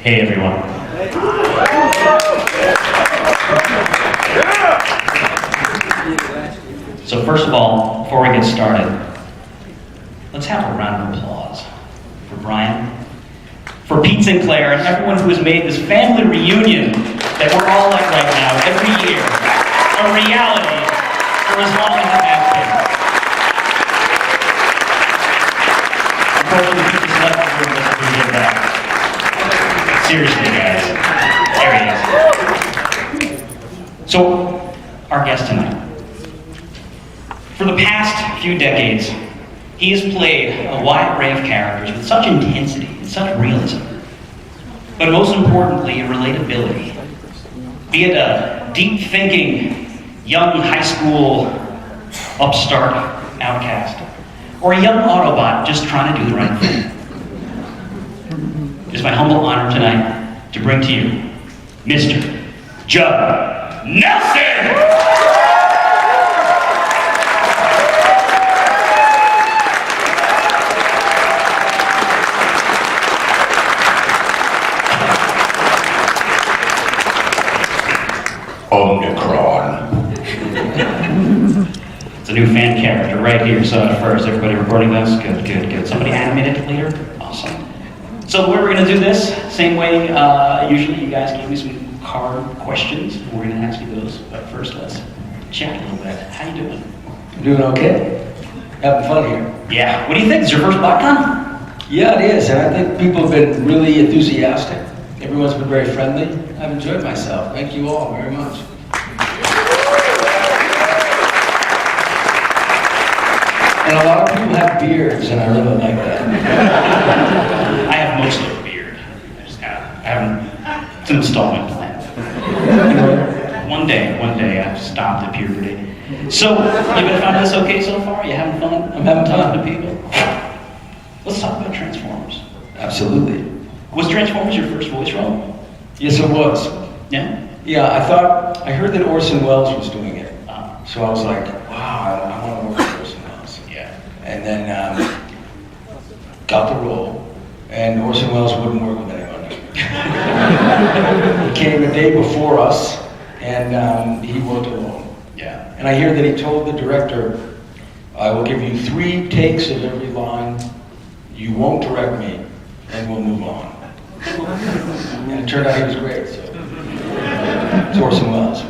Hey everyone. So first of all, before we get started, let's have a round of applause for Brian, for Pete Sinclair, and everyone who has made this family reunion that we're all at right now, every year, a reality for as long as it has been. Unfortunately, Pete just left the room, doesn't appreciate that. Seriously, guys. There he is. So, our guest tonight. For the past few decades, he has played a wide array of characters with such intensity and such realism, but most importantly, a relatability. Be it a deep-thinking, young high school upstart outcast, or a young Autobot just trying to do the right thing. It is my humble honor tonight to bring to you Mr. Judd Nelson! It's a new fan character right here, so at first, everybody recording this? Good, good, good. Somebody animated it later? Awesome. So we're going to do this, same way usually you guys gave me some card questions. We're going to ask you those, but first let's chat a little bit. How you doing? I'm doing okay. Having fun here. Yeah. What do you think? Is your first Botcon? Yeah, it is, and I think people have been really enthusiastic. Everyone's been very friendly. I've enjoyed myself. Thank you all very much. And a lot of people have beards, and I really like that. I have mostly a beard. I haven't, it's an installment plan. One day I've stopped at puberty. So, you been finding this okay so far? You having fun? I'm having fun. Talking to people? Let's talk about Transformers. Absolutely. Was Transformers your first voice role? Yes, it was. Yeah? Yeah, I heard that Orson Welles was doing it. So I was like, wow, I want to work with Orson Welles. Yeah. And then got the role, and Orson Welles wouldn't work with anyone. He came a day before us, and he worked alone. Yeah. And I hear that he told the director, I will give you 3 takes of every line, you won't direct me, and we'll move on. And it turned out he was great, so it's Orson Welles.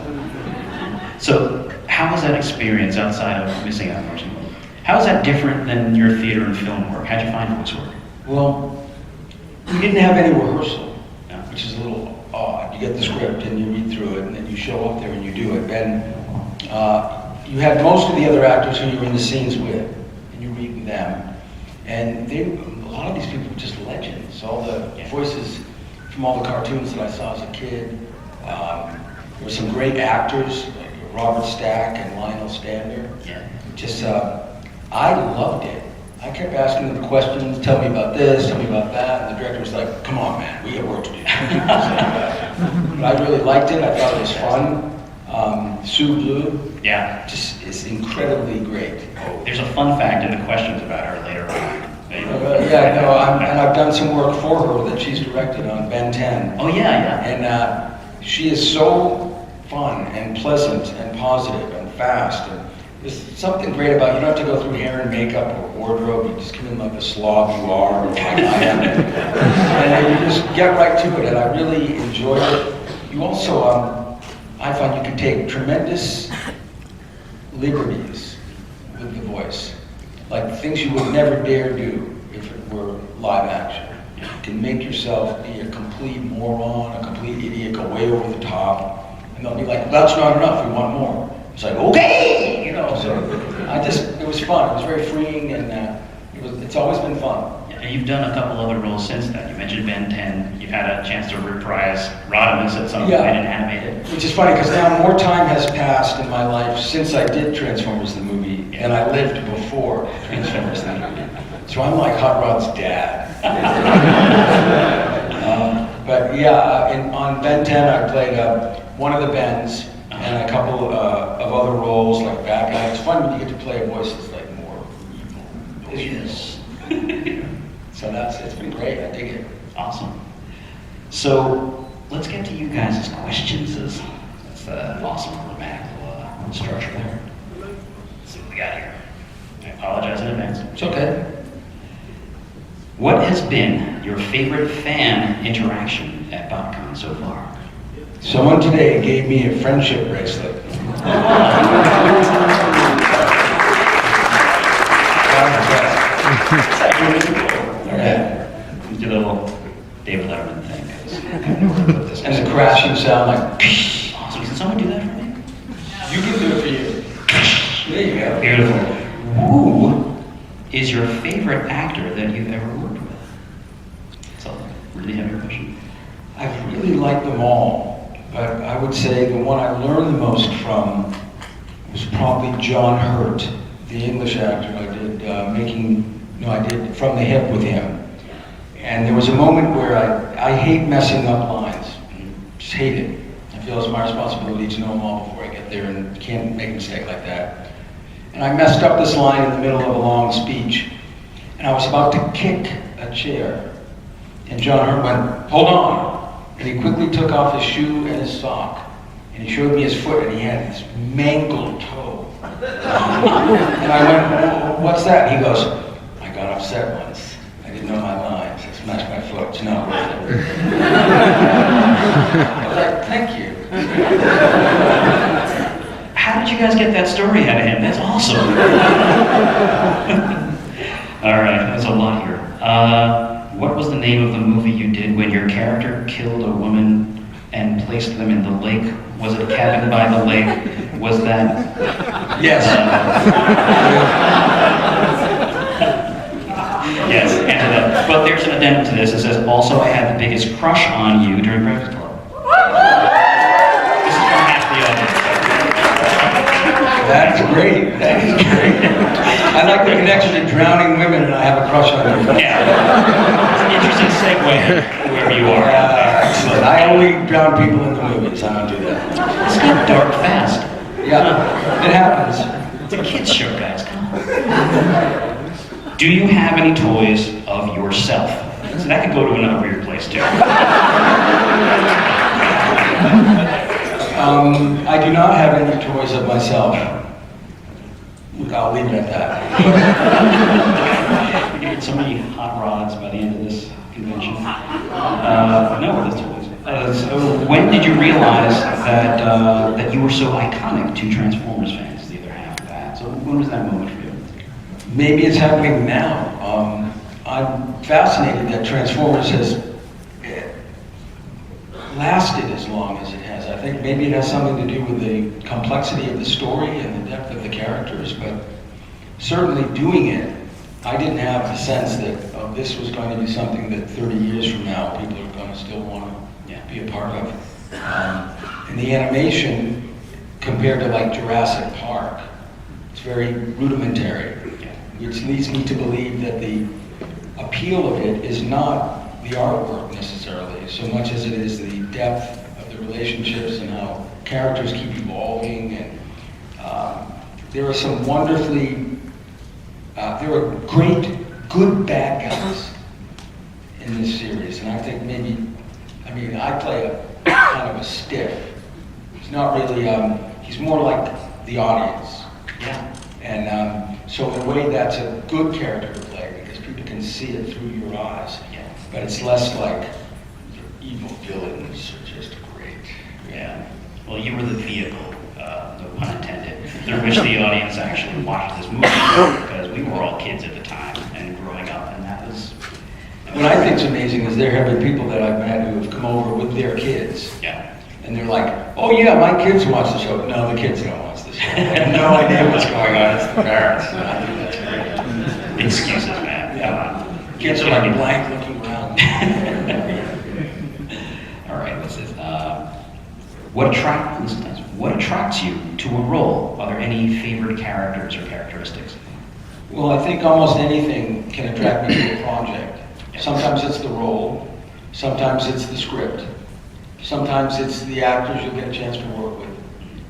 So, how was that experience outside of missing out on Orson Welles? How is that different than your theater and film work? How'd you find voice work? Well, we didn't have any rehearsal, No. which is a little odd. You get the script and you read through it, and then you show up there and you do it. And you had most of the other actors who you were in the scenes with, and you read them. And a lot of these people were just legends. All the voices from all the cartoons that I saw as a kid. There were some great actors, like Robert Stack and Lionel Stander. Yeah. Just, I loved it. I kept asking them questions, tell me about this, tell me about that, and the director was like, come on man, we have work to do. But I really liked it, I thought it was fun. Susan Blu, Yeah. just is incredibly great. There's a fun fact in the questions about her later on. Yeah, no, and I've done some work for her that she's directed on Ben 10. Oh yeah, yeah. And she is so fun and pleasant and positive and fast. And there's something great about you don't have to go through hair and makeup or wardrobe. You just come in like the slob you are, like I am. And you just get right to it. And I really enjoyed it. You also, I find you can take tremendous liberties with the voice. Like things you would never dare do if it were live action. You can make yourself be a complete moron, a complete idiot, go way over the top, and they'll be like, that's not enough, we want more. It's like, okay, you know, so it was fun, it was very freeing, and it's always been fun. And you've done a couple other roles since then. You mentioned Ben 10. You've had a chance to reprise Rodimus at some point and animate it. Which is funny, because now more time has passed in my life since I did Transformers the movie than I lived before Transformers the movie. So I'm like Hot Rod's dad. But yeah, on Ben 10 I played one of the Bens and a couple of other roles like bad guy. It's fun when you get to play a voice that's like more evil. Yes. So it's been great, I dig it. Awesome. So let's get to you guys' questions. That's an awesome grammatical structure there. Let's see what we got here. I apologize in advance. It's okay. What has been your favorite fan interaction at Botcon so far? Someone today gave me a friendship bracelet. Okay. Do the little David Letterman thing. And the crashing sound like, Awesome. Can someone do that for me? you can do it for you. There you go. Beautiful. Who is your favorite actor that you've ever worked with? That's a really heavy question. I really like them all, but I would say the one I learned the most from was probably John Hurt, the English actor. I did From the Hip with him. And there was a moment where I hate messing up lines. Just hate it. I feel it's my responsibility to know them all before I get there and can't make a mistake like that. And I messed up this line in the middle of a long speech. And I was about to kick a chair. And John Hurt went, "Hold on." And he quickly took off his shoe and his sock. And he showed me his foot and he had this mangled toe. And I went, "What's that?" He goes, "I got upset once. I didn't know my lines. I smashed my foot. It's not worth it." I was like, "Thank you." How did you guys get that story out of him? That's awesome. All right, that's a lot here. What was the name of the movie you did when your character killed a woman and placed them in the lake? Was it Cabin by the Lake? Was that? Yes. Yes, answer that. But there's an addendum to this. It says, also, I had the biggest crush on you during Breakfast Club. This is from half the audience. That's great. That is great. I like the connection to drowning women and I have a crush on you. Yeah. It's an interesting segue wherever you are. Excellent. I only drown people in the movies. I don't do that. This got dark fast. Yeah, it happens. It's a kid's show, guys. Come on. Do you have any toys of yourself? So that could go to another weird place, too. I do not have any toys of myself. I'll leave it at that. We're gonna get so many hot rods by the end of this convention. No, there's toys. So when did you realize that you were so iconic to Transformers fans? Is the other half of that. So when was that moment for you? Maybe it's happening now. I'm fascinated that Transformers has lasted as long as it has. I think maybe it has something to do with the complexity of the story and the depth of the characters, but certainly doing it, I didn't have the sense that this was going to be something that 30 years from now people are going to still want to be a part of. And the animation, compared to like Jurassic Park, it's very rudimentary, which leads me to believe that the appeal of it is not the artwork necessarily, so much as it is the depth of the relationships and how characters keep evolving. And there are some wonderfully, there are great, good bad guys in this series. And I think maybe, I play a kind of a stiff. He's not really, he's more like the audience. Yeah. And so in a way that's a good character to play because people can see it through your eyes. Yeah. But it's less like evil villains are just great. Yeah. Well, you were the vehicle, no pun intended, through which the audience actually watched this movie because we were all kids at the time and growing up, and that was. What I think is amazing is there have been people that I've met who have come over with their kids. Yeah. And they're like, "Oh yeah, my kids watch the show." No, the kids don't watch the show. They have no idea what's going on. It's the parents. And I think that's great. Excuses, man. Come on. Kids are like blank looking around. All right, what's this? What attracts you to a role? Are there any favorite characters or characteristics? Well, I think almost anything can attract me to a project. Sometimes it's the role, sometimes it's the script, sometimes it's the actors you'll get a chance to work with,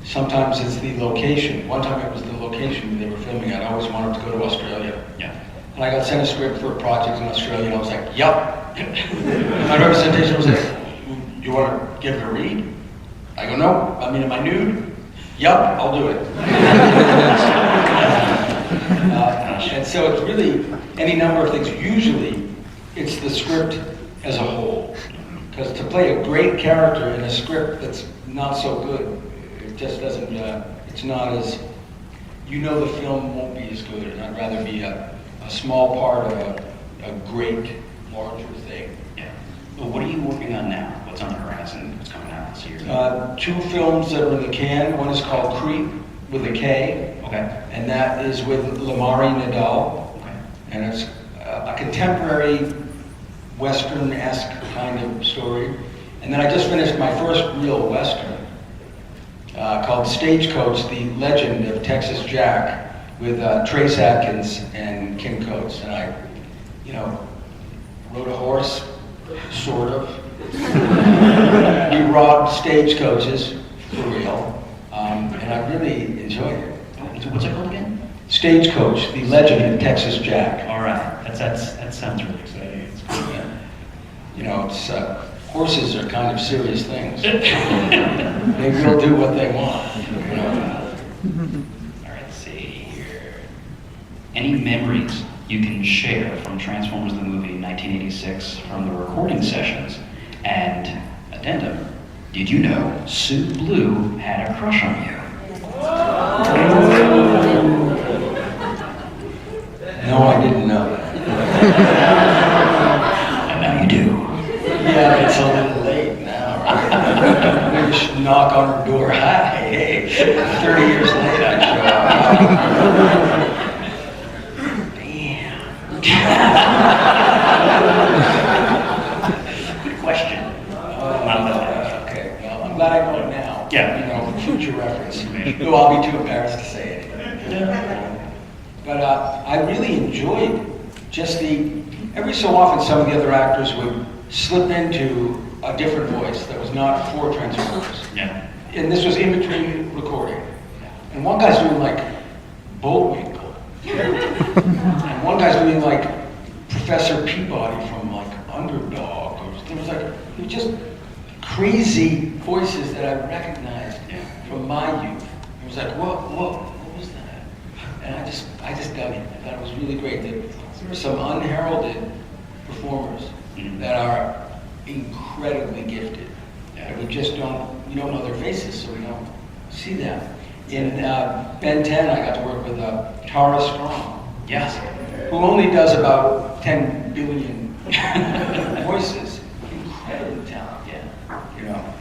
sometimes it's the location. One time it was the location they were filming at. I always wanted to go to Australia. Yeah. And I got sent a script for a project in Australia and I was like, yup. My representation was like, want to give it a read? I go, no. I mean, am I nude? Yup, I'll do it. And so it's really any number of things. Usually, it's the script as a whole. Because to play a great character in a script that's not so good, it just doesn't, it's not as, you know the film won't be as good, and I'd rather be a small part of a great, larger thing. Yeah. Well, what are you working on now? What's on the horizon? What's coming out this year? 2 films that are in the can. One is called Creep, with a K. Okay. And that is with Lamari Nadal. Okay. And it's a contemporary Western-esque kind of story. And then I just finished my first real Western called Stagecoach, the Legend of Texas Jack, with Trace Atkins and Kim Coates. And I, rode a horse, sort of. We robbed stagecoaches, for real. And I really enjoyed it. What's it called again? Stagecoach, the Legend of Texas Jack. All right. That sounds really exciting. It's cool. It's horses are kind of serious things. They will do what they want. All right, let's see here. Any memories you can share from Transformers the movie in 1986 from the recording sessions? And addendum, did you know Sue Blu had a crush on you? No, I didn't know that. And now you do. Yeah, it's a little late now, right? Maybe we should knock on her door. Hi, hey, 30 years late I Damn. Good question. Okay, well, I'm glad I know it now. Yeah. For future reference. Though I'll be too embarrassed to say anything. But I really enjoyed just every so often some of the other actors would slip into a different voice that was not for Transformers. Yeah. And this was in between recording. And one guy's doing like Bullwinkle. And one guy's doing like Professor Peabody from like Underdog. It was just crazy voices that I recognized from my youth. It was like, whoa, what was that? And I just dug it. I thought it was really great that there were some unheralded performers that are incredibly gifted. And we don't know their faces, so we don't see them. In Ben 10, I got to work with Tara Strong. Yes. Who only does about 10 billion voices. Incredibly talented,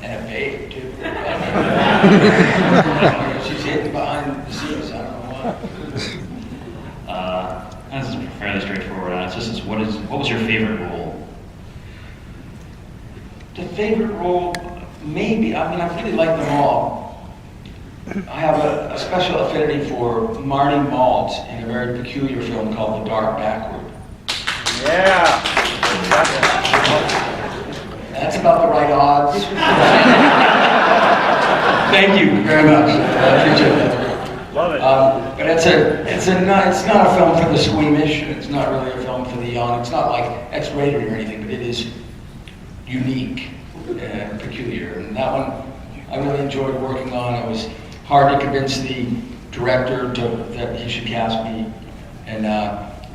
and a babe, too. She's hidden behind the scenes, I don't know why. This is fairly straightforward. It's just what was your favorite role? The favorite role, maybe, I really like them all. I have a special affinity for Marty Malt in a very peculiar film called The Dark Backward. Yeah. That's about the right odds. Thank you very much. I appreciate that. Love it. But it's not a film for the squeamish. It's not really a film for the young. It's not like X-rated or anything, but it is unique and peculiar. And that one I really enjoyed working on. It was hard to convince the director that he should cast me. And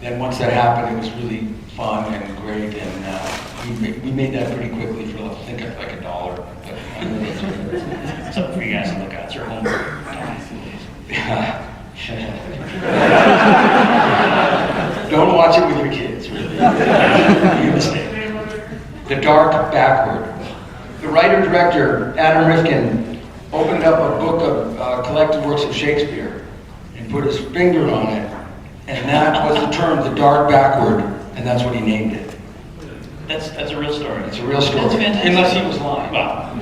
then once that happened, it was really fun and great. And we made that pretty quickly for I think like $1. But I really enjoyed it. Something for you guys to look at. It's your homework. Don't watch it with your kids, really. Be a mistake. The Dark Backward. The writer-director, Adam Rifkin, opened up a book of collected works of Shakespeare and put his finger on it, and that was the term, The Dark Backward, and that's what he named it. That's a real story. It's a real story. That's fantastic. Unless he was lying. Wow.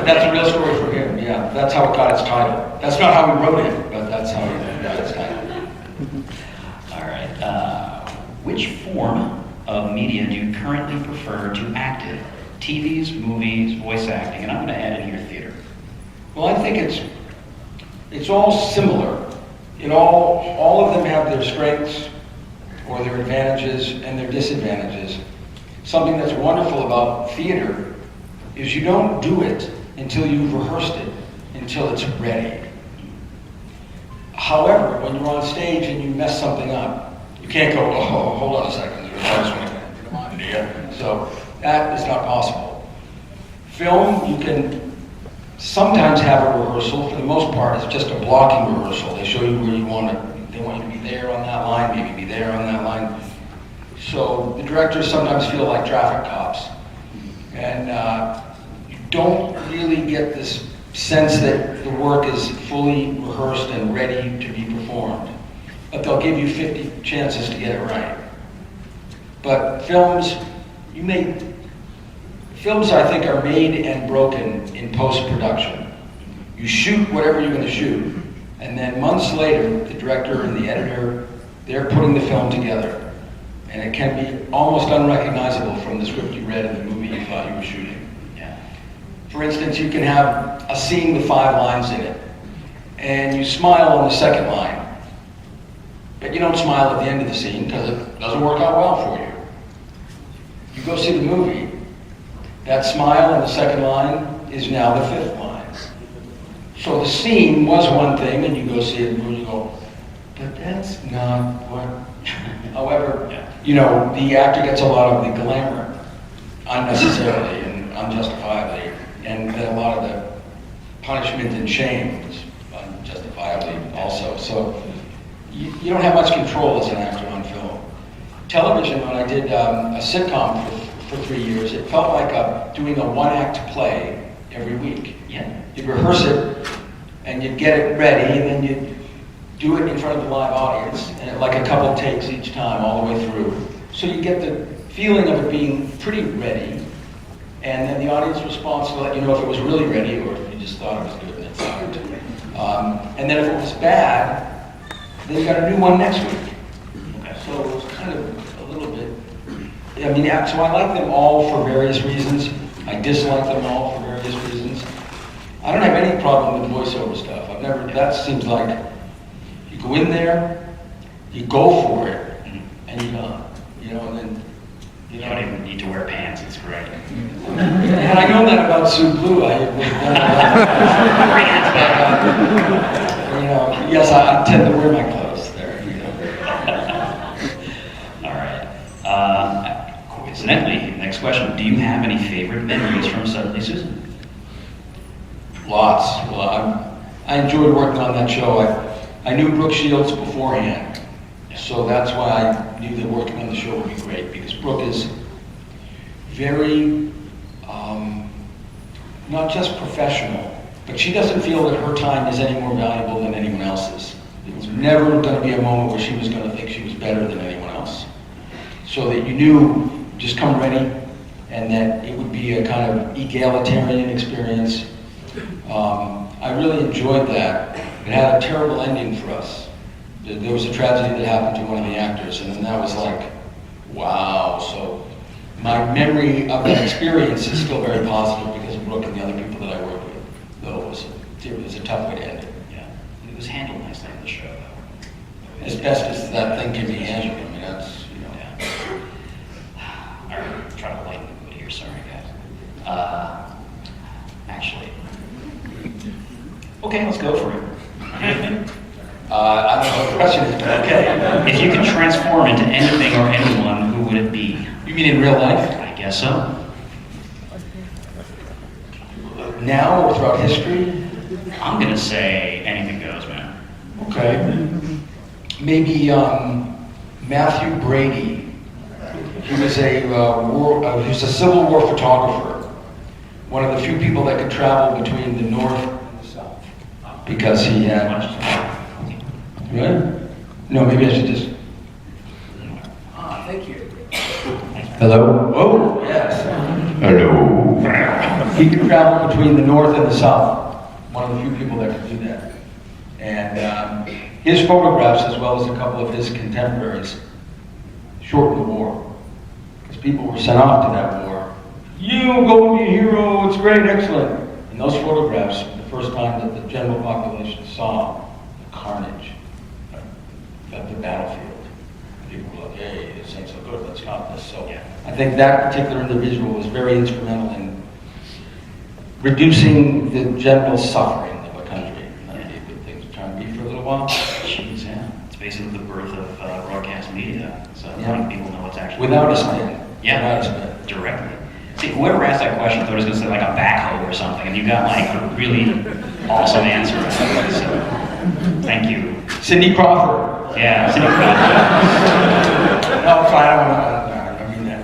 That's a real story for him, yeah. That's how it got its title. That's not how he wrote it, but that's how he got its title. All right. Which form of media do you currently prefer to act in? TVs, movies, voice acting, and I'm going to add in here theater. Well, I think it's all similar. All of them have their strengths or their advantages and their disadvantages. Something that's wonderful about theater is you don't do it until you've rehearsed it, until it's ready. However, when you're on stage and you mess something up, you can't go, oh, hold on a second, come on, dear. So that is not possible. Film, you can sometimes have a rehearsal. For the most part, it's just a blocking rehearsal. They show you where you want to, they want you to be there on that line, maybe be there on that line. So the directors sometimes feel like traffic cops. And you don't really get this sense that the work is fully rehearsed and ready to be performed. But they'll give you 50 chances to get it right. But films, films I think are made and broken in post-production. You shoot whatever you're going to shoot, and then months later, the director and the editor, they're putting the film together. And it can be almost unrecognizable from the script you read in the movie you thought you were shooting. For instance, you can have a scene with 5 lines in it, and you smile on the second line, but you don't smile at the end of the scene because it doesn't work out well for you. You go see the movie, that smile on the second line is now the 5th line. So the scene was one thing, and you go see it, and you go, but that's not what... However, you know, the actor gets a lot of the glamour unnecessarily and unjustifiably. And then a lot of the punishment and shame is unjustifiably also. So you don't have much control as an actor on film. Television, when I did a sitcom for 3 years, it felt like doing a one-act play every week. You'd rehearse it, and you'd get it ready, and then you'd do it in front of the live audience, and like a couple takes each time all the way through. So you get the feeling of it being pretty ready. And then the audience response to let you know if it was really ready or if you just thought it was good and it sucked. And then if it was bad, then you got a new one next week. So it was kind of a little bit, I mean, so I like them all for various reasons. I dislike them all for various reasons. I don't have any problem with voiceover stuff. That seems like you go in there, you go for it, and you're done. You know, and then you don't even need to wear pants, it's great. Had I known that about Susan Blu, I would have done that. You know, yes, I tend to wear my clothes there. You know. All right. Coincidentally, next question: do you have any favorite memories from Suddenly Susan? Lots. Well, I enjoyed working on that show. I knew Brooke Shields beforehand, so that's why I knew that working on the show would be great, because Brooke is very, not just professional, but she doesn't feel that her time is any more valuable than anyone else's. It was never going to be a moment where she was going to think she was better than anyone else. So that you knew, just come ready, and that it would be a kind of egalitarian experience. I really enjoyed that. It had a terrible ending for us. There was a tragedy that happened to one of the actors, and then that was like, wow. So my memory of that experience is still very positive because of Brooke and the other people that I worked with. Though it was a tough way to end it. Yeah, it was handled nicely in the show, though. As best as that thing can be handled. I mean, that's, you know. Yeah. All right, try to lighten the mood here. Sorry, guys. Actually, okay, let's go for it. I don't know what the question is, but okay. If you could transform into anything or anyone, who would it be? You mean in real life? I guess so. Now or throughout history? I'm gonna say anything goes, man. Okay. Maybe Matthew Brady. He was he was a Civil War photographer. One of the few people that could travel between the North and the South. Because he had... Right? No, maybe I should just... Thank you. Hello? Oh, yes. Hello. He could travel between the North and the South. One of the few people that could do that. And his photographs, as well as a couple of his contemporaries, shortened the war. Because people were sent off to that war. You go be a hero, it's great, excellent. And those photographs, the first time that the general population saw the carnage of the battlefield, people were like, hey, this ain't so good, let's stop this. So I think that particular individual was very instrumental in reducing the general suffering of a country. That'd be a good thing to try and be for a little while. Jeez, yeah. It's basically the birth of broadcast media. So Yeah. letting people know what's actually Without a going on. spin. Yeah, Without a spin. directly. See, whoever asked that question thought it was going to say like a backhoe or something, and you got like a really awesome answer. So, thank you. Cindy Crawford. Yeah, Cindy Crawford. No, fine, I mean that.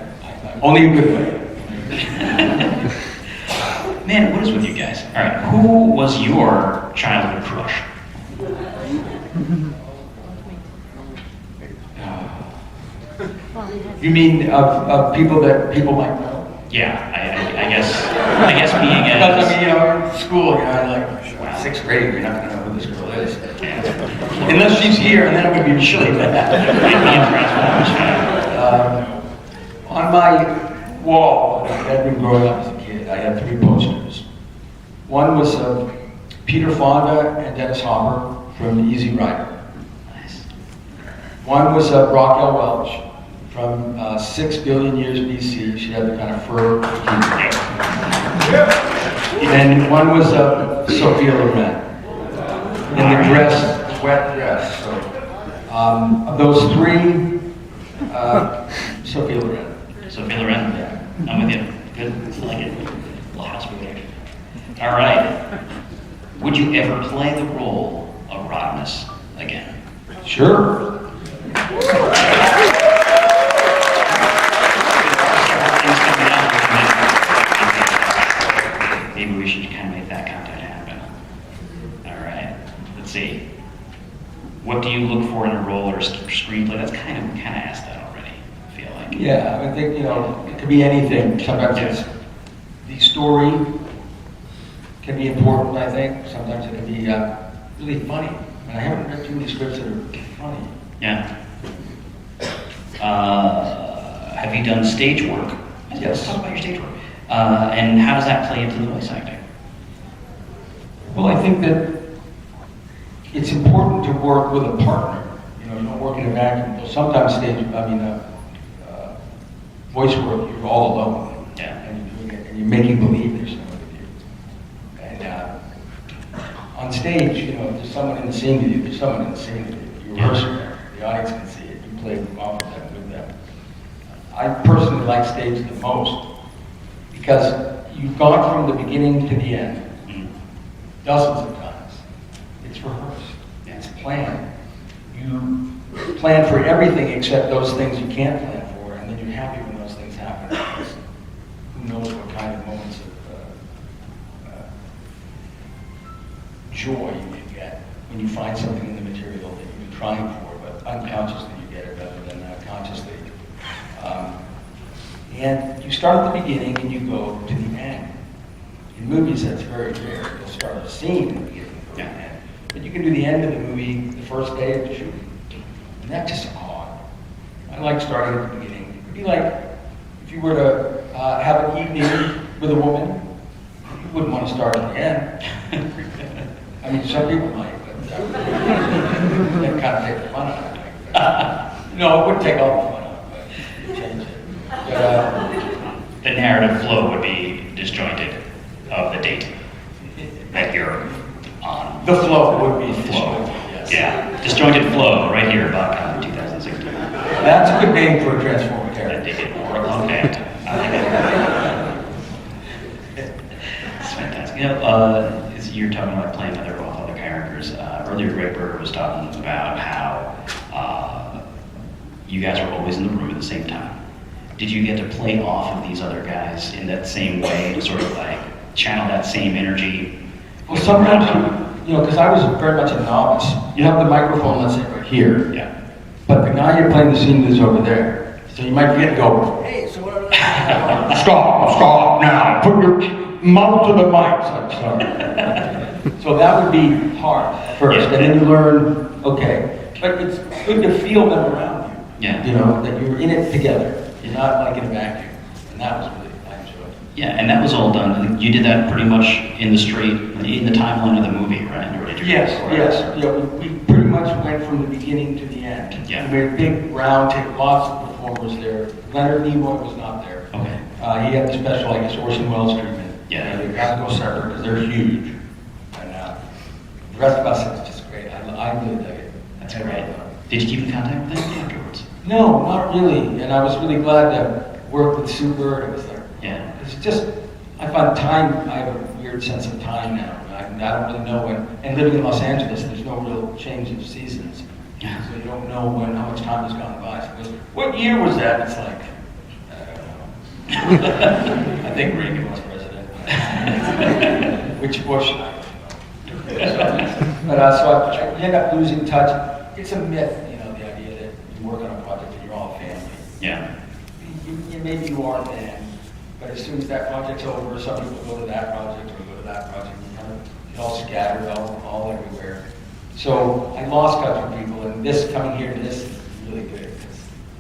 Only a good way. Man, what is with you guys? All right, who was your childhood crush? You mean of people that people might know? Yeah, I guess being Because, I a mean, you know, in school, you know, like, sixth grade, you're not going to know who this girl is. Unless she's here, and then it would be really bad. On my wall, that I'd been growing up as a kid, I had 3 posters. One was of Peter Fonda and Dennis Hopper from Easy Rider. Nice. One was of Raquel Welch from 6 billion years BC. She had the kind of fur bikini. And one was of Sophia Loren in the dress, wet dress. So, of those 3, Sophia Loren. Sophia Loren. Yeah. I'm with you. Good. I like it. Little house movie. All right. Would you ever play the role of Rodimus again? Sure. Maybe we should kind of make that content happen. All right. Let's see. What do you look for in a role or screenplay? That's kind of asked that already. I feel like. Yeah, I think, you know, it could be anything. Sometimes it's the story can be important, I think. Sometimes it can be really funny. And I haven't read too many scripts that are funny. Yeah. Have you done stage work? Let's Yes. talk about your stage work. And how does that play into the voice acting? Well, I think that it's important to work with a partner. You know, you don't work in a vacuum. Sometimes voice work, you're all alone. Yeah. And you're doing it, and you're making believe there's someone with you. And on stage, you know, if there's someone in the scene with you, there's someone in the scene with you. You rehearse it there. The audience can see it. You play off of them with them. I personally like stage the most because you've gone from the beginning to the end dozens of times. It's rehearsed. It's planned. You plan for everything except those things you can't plan for, and then you're happy when those things happen. Because who knows what kind of moments of joy you can get when you find something in the material that you've been trying for, but unconsciously you get it rather than consciously. And you start at the beginning and you go to the end. In movies, that's very rare. You'll start a scene in the beginning and go to the end. But you can do the end of the movie the first day of the shooting. And that's just odd. I like starting at the beginning. It would be like if you were to have an evening with a woman, you wouldn't want to start at the end. I mean, some people might, but that kind of take the fun out of it. No, it wouldn't take all the fun out of it, but change it. The narrative flow would be disjointed of the date that you're on. The flow would be Flow. disjointed, yes. Yeah, disjointed flow right here, Botcon 2016. That's a good name for a transformer That character. did it, or a love band. I like it. It's fantastic. You know, you're talking about playing other characters. Earlier, Greg Berger was talking about how you guys were always in the room at the same time. Did you get to play off of these other guys in that same way, to sort of like channel that same energy? Well, sometimes, you know, because I was very much a novice. You have the microphone, let's say, right here. Yeah. But the guy you're playing the scene with is over there. So you might forget to go, hey, so what stop now. Put your mouth to the mic. So that would be hard at first. Yeah. And then you learn, okay. But it's good to feel them around you. Yeah. You know, that you're in it together. You're not like in a vacuum. And that was really, I enjoyed. Yeah, and that was all done. You did that pretty much in the timeline of the movie, right? Or did you Yes. Yeah, we pretty much went from the beginning to the end. Yeah. We made a big round table, lots of performers there. Leonard Nimoy was not there. Okay. He had the special, I guess, Orson Welles treatment. Yeah. They got to go separate because they're huge. And the rest of us, it's just great. I really dig it. That's great. Did you keep in contact with them afterwards? No, not really. And I was really glad to work with Sue Bird. It was like, Yeah. it's just, I find time, I have a weird sense of time now. I don't really know when, and living in Los Angeles, there's no real change of seasons. Yeah. So you don't know how much time has gone by. So it goes, what year was that? It's like, I don't know. I think Reagan was president. Which Bush? But so I end up losing touch. It's a myth, you know, the idea that you work on a project and you're all family. Yeah. Maybe you are then, but as soon as that project's over, some people go to that project or go to that project, and kind of get all scattered all everywhere. So I lost touch with people, and this coming here to this is really good.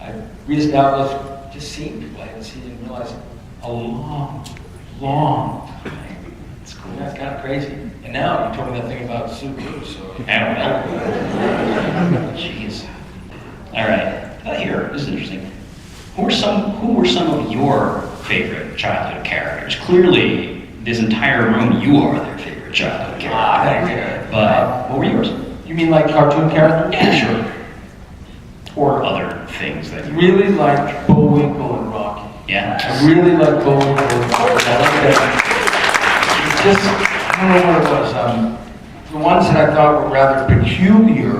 I reestablished, just seeing people I hadn't seen and realized a long time. It's cool. That's kind of crazy. And now you told me that thing about Susan Blu, so. Jeez. All right. Here, this is interesting. Who were some of your favorite childhood characters? Clearly, this entire room, you are their favorite childhood character. Thank you. But what were yours? You mean like cartoon characters? Yeah, sure. Or other things that you Really like Bullwinkle and Rocky. Yeah. I really like Bullwinkle and Rocky. I like that. It's just, I don't know what it was. The ones that I thought were rather peculiar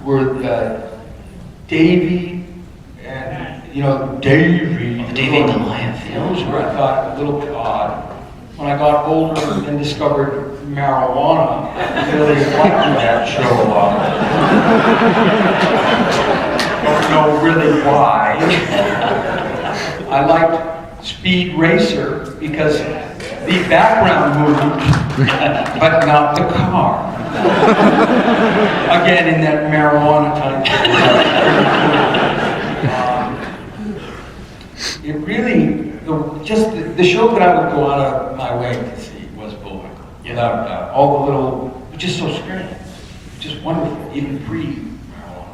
were Davy and, Davy. The Davy and Goliath. Those were, I thought, a little bit odd. When I got older and discovered marijuana, I really liked that show a lot. Don't know really why. I liked Speed Racer because the background moved, but not the car. Again, in that marijuana type. It really, the show that I would go out of my way to see was Bullwinkle. Without a doubt. All the little, just so strange, just wonderful, even pre-marijuana.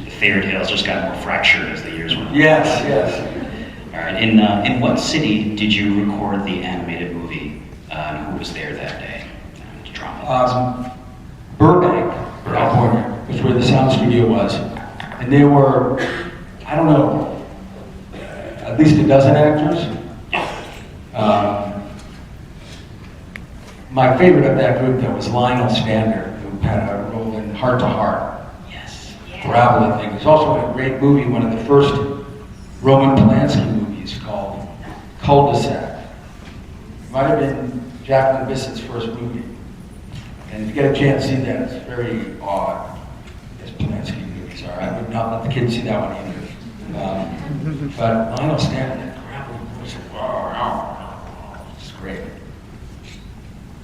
The fairy tales just got more fractured as the years went on. Yes. All right. In what city did you record the animated movie? Who was there that day? Burbank, California, was where the sound studio was. And there were, I don't know, at least a dozen actors. My favorite of that group, though, was Lionel Stander, who had a role in Heart to Heart. Yes. Gravel, I think. He's also in a great movie, one of the first Roman Polanski movies called Cul-de-sac. Might have been Jacqueline Bissett's first movie. And if you get a chance to see that, it's very odd, as Polanski movies are. I would not let the kids see that one either. But Lionel Stander, that gravel voice, it's great.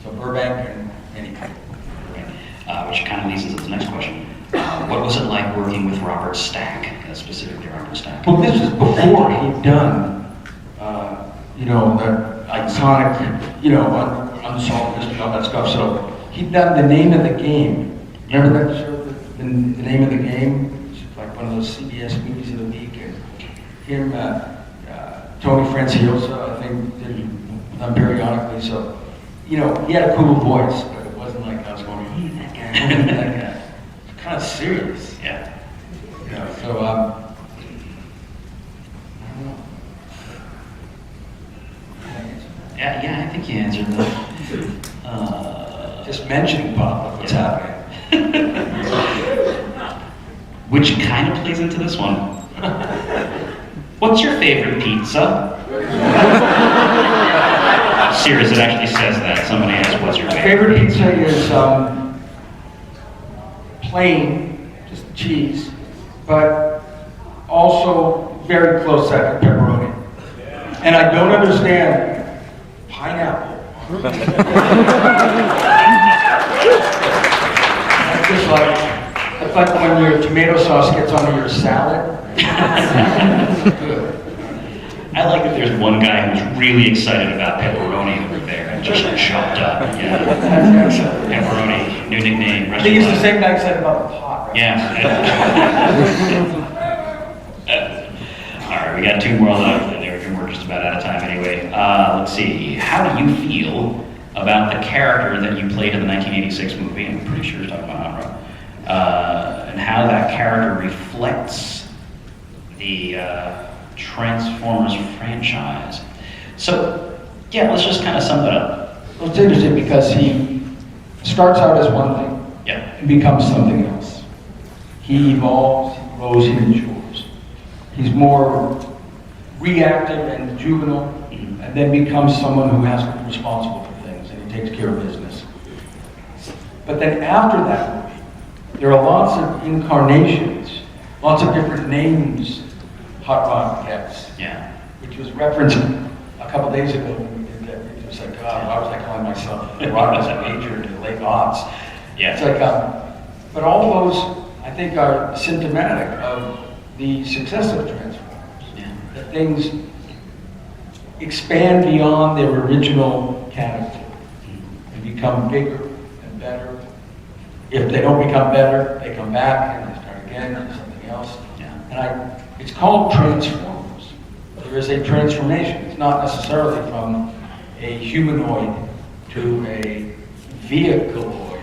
So Burbank and anything. Which kind of leads into the next question. What was it like working with Robert Stack, specifically Robert Stack? Well, this was before he'd done, the iconic, Unsolved Mystery, all that stuff. So he'd done The Name of the Game. Remember that show, The Name of the Game? It's like one of those CBS movies of the week. And him, Tony Franciosa, I think, did them periodically. So, he had a cool voice, but it wasn't like I was going, that guy, that guy. It's kind of serious. Yeah. So, I don't know. Yeah, I think you answered that. Just mentioning Bob, what's happening. Which kind of plays into this one. What's your favorite pizza? Serious, it actually says that. Somebody asked, what's your My favorite favorite pizza is plain, just cheese, but also very close second, pepperoni. And I don't understand pineapple. It's like when your tomato sauce gets onto your salad. Good. I like that there's one guy who's really excited about pepperoni over there and just jumped up. Yeah. That's excellent. Pepperoni, new nickname. I think it's the same guy who said about the pot, right? Yeah. All right, we got two more left. There we go. and we're just about out of time anyway. Let's see. How do you feel about the character that you played in the 1986 movie? I'm pretty sure you're talking about Opera. And how that character reflects the Transformers franchise. So, yeah, let's just kind of sum it up. Well, it's interesting because he starts out as one thing Yeah. and becomes something else. He evolves, he grows, he matures. He's more reactive and juvenile, and then becomes someone who has to be responsible for things, and he takes care of business. But then after that movie, there are lots of incarnations, lots of different names Hot Rod gets, Yeah. which was referenced a couple days ago when we did that. It was like, God, why was I calling myself Rod as a major in the late aughts? Yeah. It's like, but all those, I think, are symptomatic of the success of Transformers. Yeah. That things expand beyond their original character and become bigger and better. If they don't become better, they come back and they start again and something else. Yeah. And it's called Transformers. There is a transformation. It's not necessarily from a humanoid to a vehicleoid,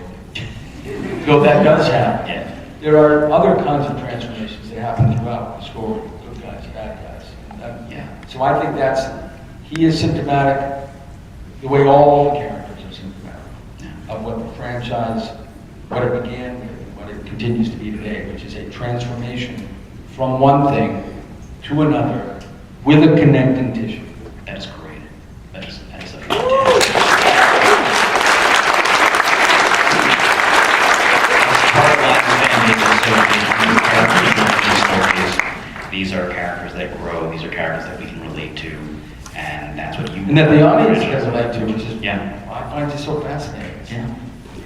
though that does happen. Yeah. There are other kinds of transformations that happen throughout the story, good guys, bad guys. Yeah. So I think he is symptomatic the way all the characters are symptomatic of what the franchise, what it began with, and what it continues to be today, which is a transformation from one thing to another with a connecting tissue. That is great. That is a fantastic. These are characters that grow, these are characters that we can relate to, and that's what you... And that the audience can relate to, which is, Yeah. I find it so fascinating. Yeah.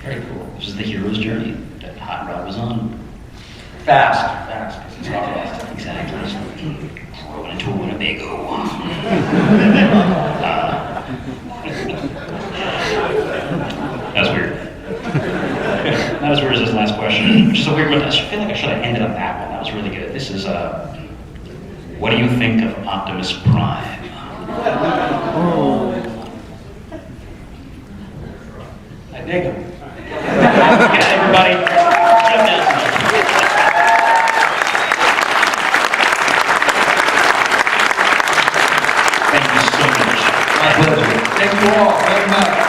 Very cool. This is the hero's journey that Hot Rod was on. Fast, because it's not fast. Exactly. Growing into a Winnebago. That's weird. Not as weird as this last question, which is a weird one. I feel like I should have ended on that one. That was really good. This is, what do you think of Optimus Prime? I dig him. Good, everybody. Judd Nelson. Thank you so much. My pleasure. Thank you all very much.